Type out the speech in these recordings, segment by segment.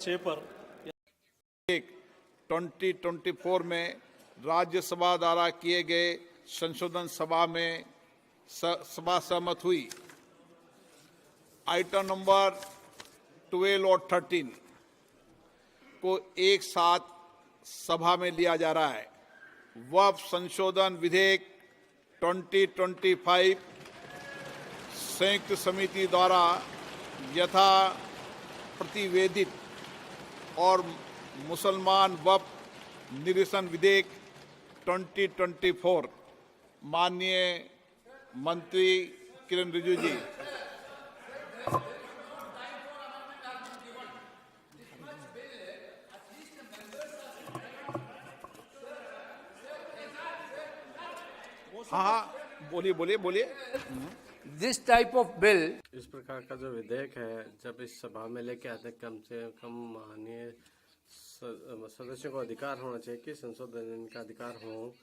6 पर 2024 में राज्यसभा द्वारा किए गए संशोधन सभा सहमत हुई। आइटम नंबर 12 और 13 को एक साथ सभा में लिया जा रहा है। वक्फ संशोधन विधेयक 2025 संयुक्त समिति द्वारा यथा प्रतिवेदित और मुसलमान वक्फ निरसन विधेयक 2024 माननीय मंत्री किरण रिजिजू जी। हाँ, बोलिए बोलिए बोलिए। This type of bill इस प्रकार का जो विधेयक है जब इस सभा में लेके आते कम से कम माननीय सदस्यों को अधिकार होना चाहिए कि संशोधन का अधिकार हो।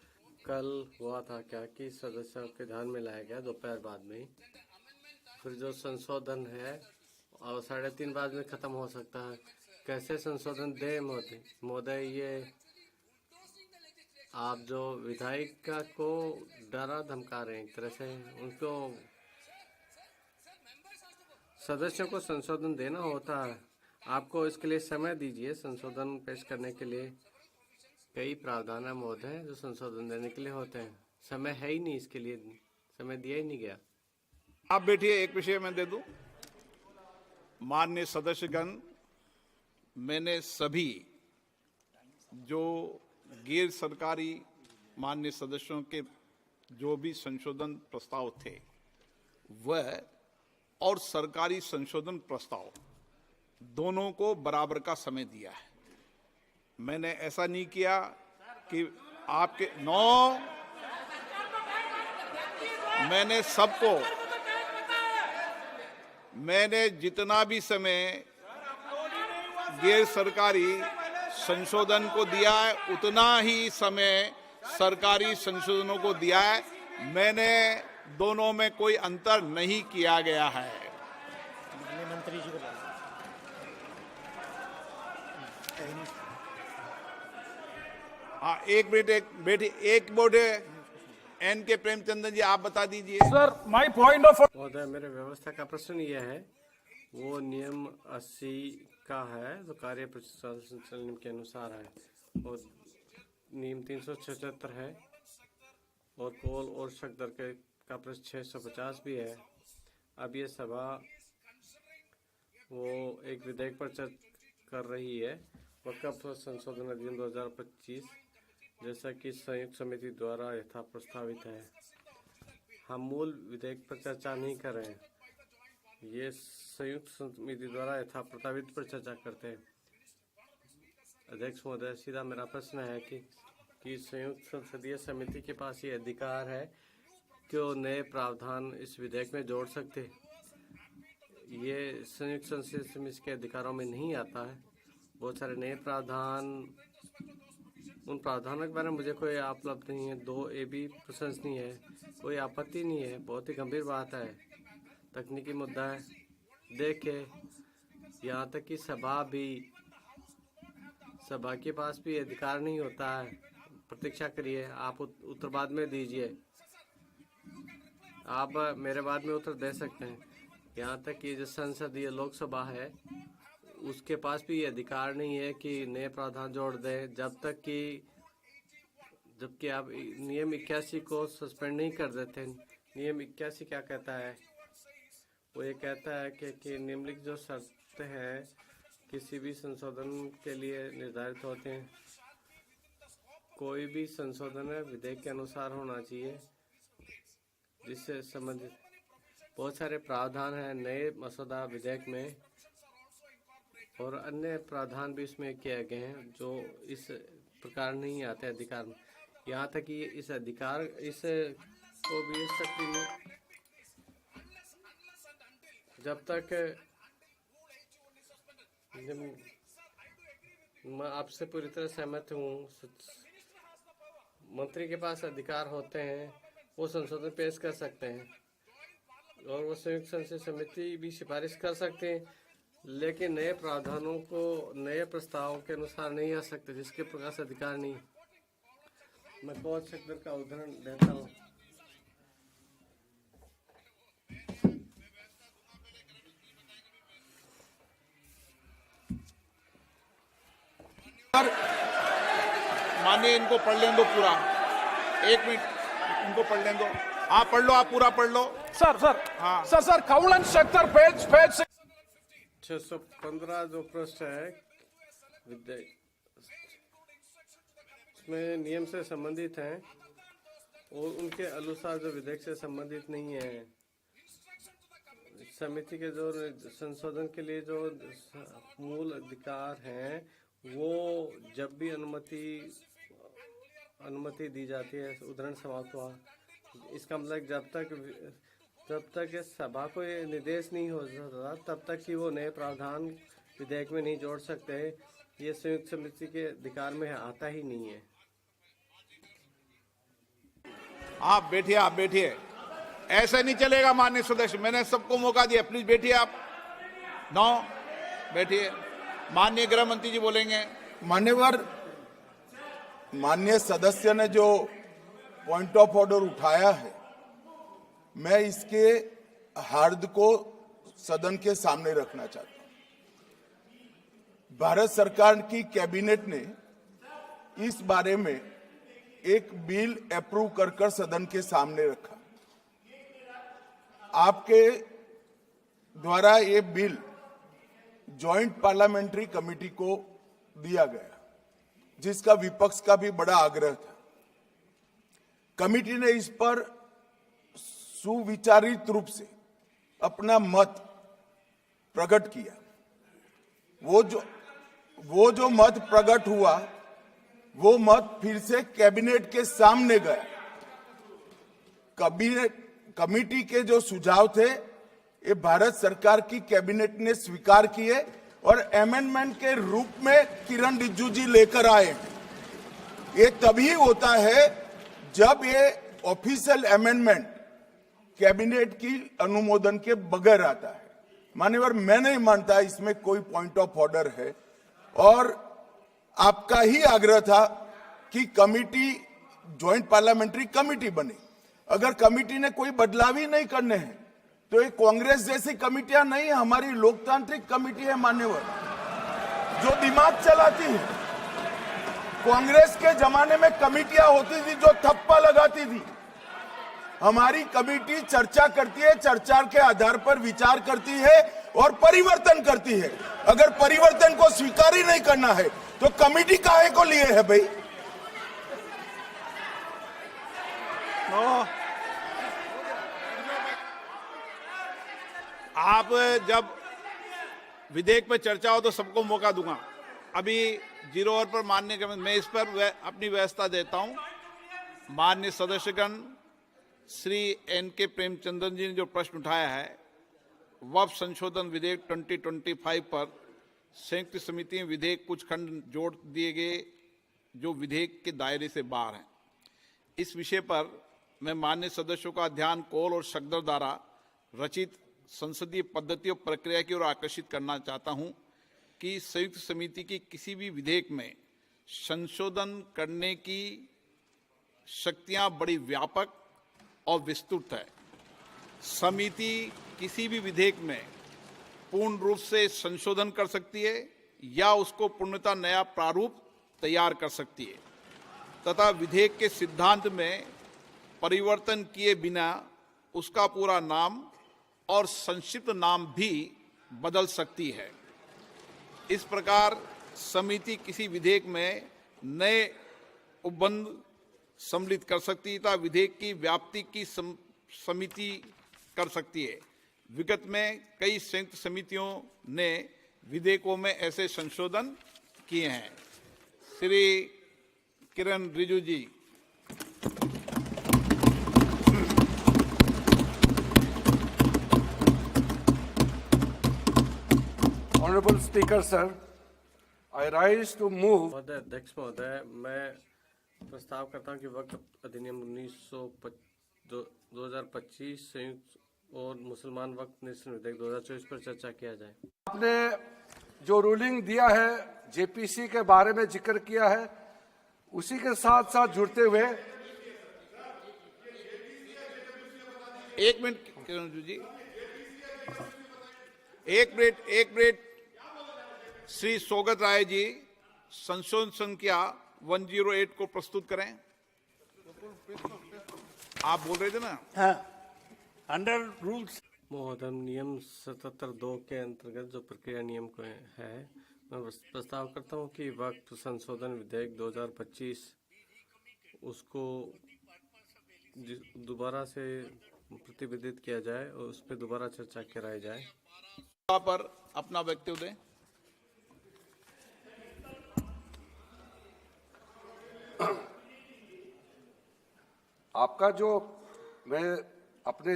कल हुआ था क्या कि सदस्यों के ध्यान में लाया गया दोपहर बाद में, फिर जो संशोधन है और 3:30 बाद में खत्म हो सकता है। कैसे संशोधन दे महोदय, ये आप जो विधायिका को डरा धमका रहे हैं एक तरह से, उनको सदस्यों को संशोधन देना होता है। आपको इसके लिए समय दीजिए संशोधन पेश करने के लिए। कई प्रावधान है महोदय जो संशोधन देने के लिए होते हैं, समय है ही नहीं, इसके लिए समय दिया ही नहीं गया। आप बैठिए, एक विषय मैं दे दूं। माननीय सदस्यगण, मैंने सभी जो गैर सरकारी माननीय सदस्यों के जो भी संशोधन प्रस्ताव थे वह और सरकारी संशोधन प्रस्ताव दोनों को बराबर का समय दिया है। मैंने ऐसा नहीं किया कि आपके मैंने जितना भी समय गैर सरकारी संशोधन को दिया है उतना ही समय सरकारी संशोधनों को दिया है। मैंने दोनों में कोई अंतर नहीं किया गया है। मंत्री जी को हाँ, एक मिनट एन के प्रेमचंद्र जी, आप बता दीजिए। सर, माय पॉइंट ऑफ महोदय, मेरे व्यवस्था का प्रश्न यह है, वो नियम 80 का है जो कार्य संचालन के अनुसार है, और नियम 376 है, और पोल और शक दर का प्रश्न 650 भी है। अब ये सभा वो एक विधेयक पर चर्चा कर रही है, वक्फ संशोधन अधिनियम 2025, जैसा कि संयुक्त समिति द्वारा यथा प्रस्तावित है। हम मूल विधेयक पर चर्चा नहीं कर रहे हैं, ये संयुक्त समिति द्वारा यथा प्रस्तावित पर चर्चा करते हैं। अध्यक्ष महोदय, सीधा मेरा प्रश्न है कि संयुक्त संसदीय समिति के पास ये अधिकार है कि वो नए प्रावधान इस विधेयक में जोड़ सकते। ये संयुक्त संसदीय समिति के अधिकारों में नहीं आता है। बहुत सारे नए प्रावधान, उन प्रावधानों के बारे में मुझे कोई उपलब्ध नहीं है। 2A भी प्रशंसनीय है, कोई आपत्ति नहीं है, बहुत ही गंभीर बात है, तकनीकी मुद्दा है। देखे यहाँ तक कि सभा के पास भी अधिकार नहीं होता है। प्रतीक्षा करिए, आप उत्तर बाद में दीजिए, आप मेरे बाद में उत्तर दे सकते हैं। यहाँ तक कि जो संसदीय लोकसभा है उसके पास भी अधिकार नहीं है कि नए प्रावधान जोड़ दे, जबकि आप नियम 81 को सस्पेंड नहीं कर देते। नियम 81 क्या कहता है? वो ये कहता है कि निम्नलिखित जो शर्तें हैं किसी भी संशोधन के लिए निर्धारित होते हैं। कोई भी संशोधन विधेयक के अनुसार होना चाहिए, जिससे संबंधित बहुत सारे प्रावधान हैं नए मसौदा विधेयक में, और अन्य प्रावधान भी इसमें किए गए हैं जो इस प्रकार नहीं आते अधिकार में। यहाँ तक कि इस अधिकार को भी शक्ति में, जब तक मैं आपसे पूरी तरह सहमत हूँ, मंत्री के पास अधिकार होते हैं, वो संशोधन पेश कर सकते हैं, और वो संयुक्त संसदीय समिति भी सिफारिश कर सकते हैं, लेकिन नए प्रावधानों को नए प्रस्तावों के अनुसार नहीं आ सकते, जिसके प्रकाश अधिकार नहीं। मैं कौन सेक्टर का उदाहरण देता हूँ। मानिए इनको पढ़ लें दो पूरा, 1 मिनट इनको पढ़ लें दो। हाँ पढ़ लो, आप पूरा पढ़ लो। सर हाँ। सर कौलन सेक्टर पेज 615 जो पृष्ठ है विधेयक, इसमें नियम से संबंधित हैं और उनके अनुसार जो विधेयक से संबंधित नहीं है। समिति के जो संशोधन के लिए जो मूल अधिकार हैं, वो जब भी अनुमति दी जाती है, उदाहरण समाप्त हुआ। इसका मतलब जब तक इस सभा को ये निर्देश नहीं हो सकता, तब तक कि वो नए प्रावधान विधेयक में नहीं जोड़ सकते। ये संयुक्त समिति के अधिकार में आता ही नहीं है। आप बैठिए, ऐसे नहीं चलेगा माननीय सदस्य। मैंने सबको मौका दिया, प्लीज बैठिए आप। बैठिए। माननीय गृह मंत्री जी बोलेंगे। माननीय सदस्य ने जो पॉइंट ऑफ ऑर्डर उठाया है, मैं इसके हार्द को सदन के सामने रखना चाहता हूं। भारत सरकार की कैबिनेट ने इस बारे में एक बिल अप्रूव कर सदन के सामने रखा। आपके द्वारा ये बिल जॉइंट पार्लियामेंट्री कमेटी को दिया गया, जिसका विपक्ष का भी बड़ा आग्रह था। कमेटी ने इस पर सुविचारित रूप से अपना मत प्रकट किया। वो जो मत प्रकट हुआ, वो मत फिर से कैबिनेट के सामने गया। कमेटी के जो सुझाव थे, ये भारत सरकार की कैबिनेट ने स्वीकार किए और अमेंडमेंट के रूप में किरण रिजिजू जी लेकर आए। ये तभी होता है जब ये ऑफिशियल अमेंडमेंट कैबिनेट की अनुमोदन के बगैर आता है। मान्यवर, मैं नहीं मानता इसमें कोई पॉइंट ऑफ ऑर्डर है, और आपका ही आग्रह था कि कमेटी ज्वाइंट पार्लियामेंट्री कमेटी बने। अगर कमेटी ने कोई बदलाव ही नहीं करने हैं, तो ये कांग्रेस जैसी कमेटियां नहीं, हमारी लोकतांत्रिक कमेटी है मान्यवर, जो दिमाग चलाती है। कांग्रेस के जमाने में कमेटियां होती थी जो थप्पा लगाती थी। हमारी कमेटी चर्चा करती है, चर्चा के आधार पर विचार करती है और परिवर्तन करती है। अगर परिवर्तन को स्वीकार ही नहीं करना है, तो कमेटी काहे को लिए है भाई? आप जब विधेयक पर चर्चा हो तो सबको मौका दूंगा। अभी 0 ओवर पर माननीय मैं इस पर अपनी व्यवस्था देता हूं। माननीय सदस्यगण, श्री NK प्रेमचंद्रन जी ने जो प्रश्न उठाया है, वक्फ संशोधन विधेयक 2025 पर संयुक्त समिति में विधेयक कुछ खंड जोड़ दिए गए जो विधेयक के दायरे से बाहर हैं। इस विषय पर मैं माननीय सदस्यों का ध्यान कौल और शब्दों द्वारा रचित संसदीय पद्धति और प्रक्रिया की ओर आकर्षित करना चाहता हूं कि संयुक्त समिति की किसी भी विधेयक में संशोधन करने की शक्तियां बड़ी व्यापक और विस्तृत है। समिति किसी भी विधेयक में पूर्ण रूप से संशोधन कर सकती है या उसको पूर्णतः नया प्रारूप तैयार कर सकती है तथा विधेयक के सिद्धांत में परिवर्तन किए बिना उसका पूरा नाम और संक्षिप्त नाम भी बदल सकती है। इस प्रकार समिति किसी विधेयक में नए उपबंध सम्मिलित कर सकती है तथा विधेयक की व्याप्ति की समिति कर सकती है। विगत में कई संयुक्त समितियों ने विधेयकों में ऐसे संशोधन किए हैं। श्री किरण रिजिजू जी। Honorable Speaker, sir, I rise to move महोदय, अध्यक्ष महोदय, मैं प्रस्ताव करता हूं कि वक्फ अधिनियम 2025 संयुक्त और मुसलमान वक्फ निरसन विधेयक 2024 पर चर्चा किया जाए। आपने जो रूलिंग दिया है, जेपीसी के बारे में जिक्र किया है, उसी के साथ साथ जुड़ते हुए एक मिनट किरण जी, एक मिनट श्री सौगत राय जी संशोधन संख्या 108 को प्रस्तुत करें। आप बोल रहे थे ना? हाँ, अंडर रूल्स महोदय, नियम 77(2) के अंतर्गत जो प्रक्रिया नियम को है, मैं प्रस्ताव करता हूं कि वक्फ संशोधन विधेयक 2025 उसको दोबारा से प्रतिवेदित किया जाए और उस पर दोबारा चर्चा कराई जाए। पर अपना वक्तव्य दें। आपका जो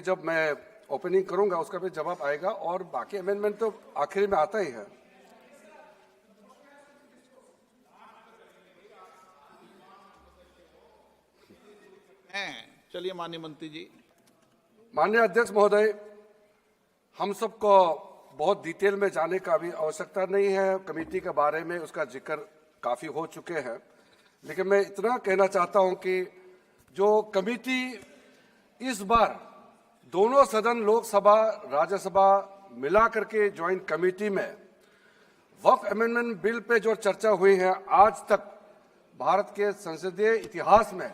जब मैं ओपनिंग करूंगा उसका भी जवाब आएगा, और बाकी अमेंडमेंट तो आखिरी में आता ही है। चलिए माननीय मंत्री जी। माननीय अध्यक्ष महोदय, हम सबको बहुत डिटेल में जाने का भी आवश्यकता नहीं है। कमेटी के बारे में उसका जिक्र काफी हो चुके हैं, लेकिन मैं इतना कहना चाहता हूं कि जो कमेटी इस बार दोनों सदन लोकसभा राज्यसभा मिला करके ज्वाइंट कमेटी में वक्फ अमेंडमेंट बिल पे जो चर्चा हुई है, आज तक भारत के संसदीय इतिहास में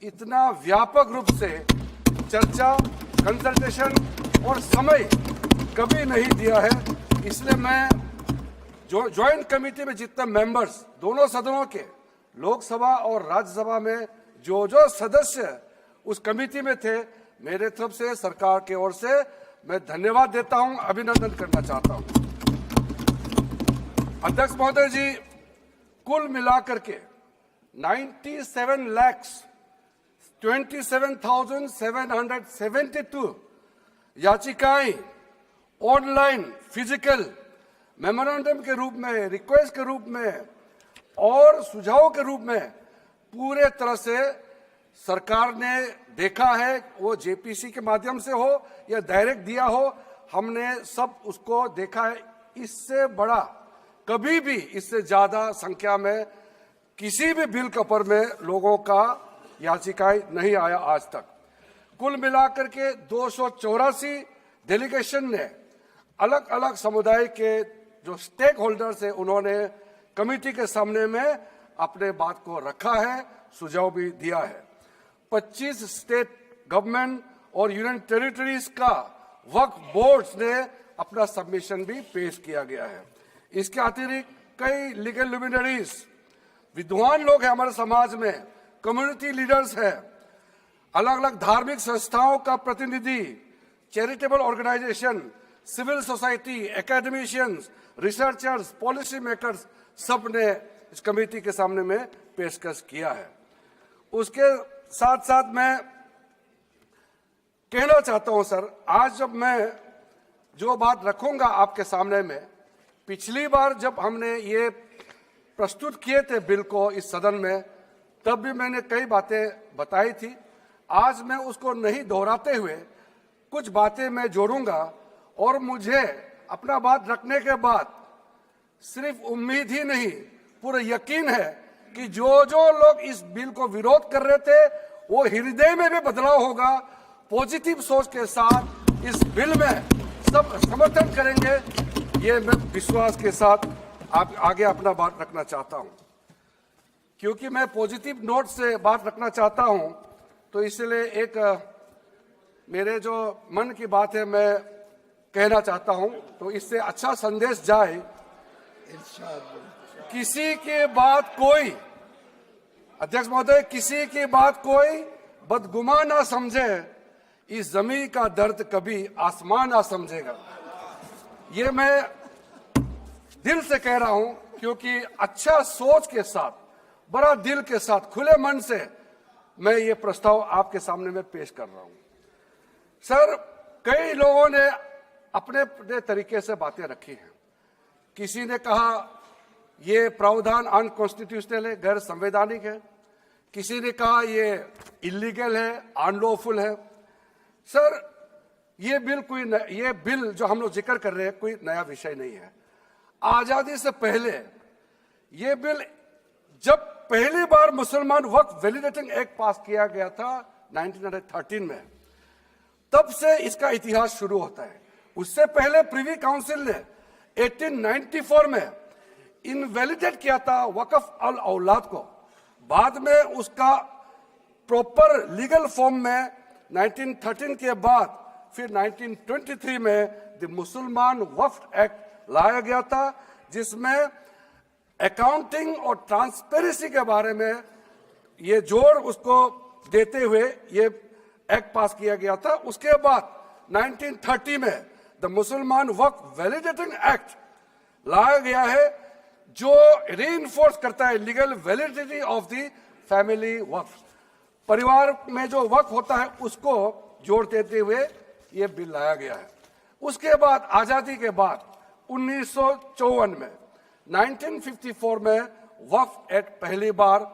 इतना व्यापक रूप से चर्चा, कंसल्टेशन और समय कभी नहीं दिया है। इसलिए मैं जो ज्वाइंट कमेटी में जितने मेंबर्स दोनों सदनों के, लोकसभा और राज्यसभा में जो सदस्य उस कमेटी में थे, मेरे तरफ से सरकार की ओर से मैं धन्यवाद देता हूं, अभिनंदन करना चाहता हूं। अध्यक्ष महोदय जी, कुल मिलाकर के 97,27,772 याचिकाएं ऑनलाइन, फिजिकल, मेमोरेंडम के रूप में, रिक्वेस्ट के रूप में और सुझाव के रूप में पूरे तरह से सरकार ने देखा है। वो जेपीसी के माध्यम से हो या डायरेक्ट दिया हो, हमने सब उसको देखा है। इससे बड़ा कभी भी, इससे ज्यादा संख्या में किसी भी बिल के ऊपर में लोगों का याचिकाएं नहीं आया आज तक। कुल मिलाकर के 284 डेलीगेशन ने अलग अलग समुदाय के जो स्टेक होल्डर्स है, उन्होंने कमेटी के सामने में अपने बात को रखा है, सुझाव भी दिया है। 25 स्टेट गवर्नमेंट और यूनियन टेरिटरीज का वक्फ बोर्ड्स ने अपना सबमिशन भी पेश किया गया है। इसके अतिरिक्त कई लीगल लुमिनरीज, विद्वान लोग हैं हमारे समाज में, कम्युनिटी लीडर्स हैं, अलग अलग धार्मिक संस्थाओं का प्रतिनिधि, charitable organization, civil society, academicians, researchers, policy makers, सब ने इस कमेटी के सामने में पेशकश किया है। उसके साथ साथ मैं कहना चाहता हूं सर, आज जब मैं जो बात रखूंगा आपके सामने में, पिछली बार जब हमने ये प्रस्तुत किए थे बिल को इस सदन में, तब भी मैंने कई बातें बताई थी। आज मैं उसको नहीं दोहराते हुए कुछ बातें मैं जोड़ूंगा, और मुझे अपना बात रखने के बाद सिर्फ उम्मीद ही नहीं, पूरा यकीन है कि जो लोग इस बिल को विरोध कर रहे थे, वो हृदय में भी बदलाव होगा। पॉजिटिव सोच के साथ इस बिल में सब समर्थन करेंगे, ये मैं विश्वास के साथ आप आगे अपना बात रखना चाहता हूं। क्योंकि मैं पॉजिटिव नोट से बात रखना चाहता हूं, तो इसलिए एक मेरे जो मन की बात है मैं कहना चाहता हूं, तो इससे अच्छा संदेश जाए। किसी की बात कोई, अध्यक्ष महोदय, किसी की बात कोई बदगुमान ना समझे, इस जमीन का दर्द कभी आसमान ना समझेगा। ये मैं दिल से कह रहा हूं, क्योंकि अच्छा सोच के साथ, बड़ा दिल के साथ, खुले मन से मैं ये प्रस्ताव आपके सामने में पेश कर रहा हूं। सर, कई लोगों ने अपने अपने तरीके से बातें रखी हैं। किसी ने कहा ये प्रावधान अनकॉन्स्टिट्यूशनल है, गैर संवैधानिक है। किसी ने कहा ये इलीगल है, अनलॉफुल है। सर, ये बिल जो हम लोग जिक्र कर रहे हैं कोई नया विषय नहीं है। आजादी से पहले ये बिल जब पहली बार मुसलमान वक्फ वैलिडेटिंग एक्ट पास किया गया था 1913 में, तब से इसका इतिहास शुरू होता है। उससे पहले प्रिवी काउंसिल ने 1894 में इनवैलिडेट किया था वक्फ अल औलाद को। बाद में उसका प्रॉपर लीगल फॉर्म में 1913 के बाद फिर 1923 में द मुसलमान वक्फ एक्ट लाया गया था, जिसमें अकाउंटिंग और ट्रांसपेरेंसी के बारे में ये जोर उसको देते हुए ये एक्ट पास किया गया था। उसके बाद 1930 में द मुसलमान वक्फ वैलिडेटिंग एक्ट लाया गया है, जो रीइंफोर्स करता है legal validity of the family waqf. परिवार में जो वक्फ होता है उसको जोड़ देते हुए ये बिल लाया गया है। उसके बाद आजादी के बाद 1954 में 1954 में वक्फ एक्ट पहली बार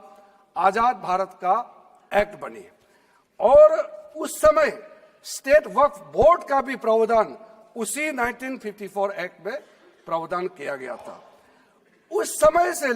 आजाद भारत का एक्ट बनी और उस समय स्टेट वक्फ बोर्ड का भी प्रावधान उसी 1954 एक्ट में प्रावधान किया गया था। उस समय से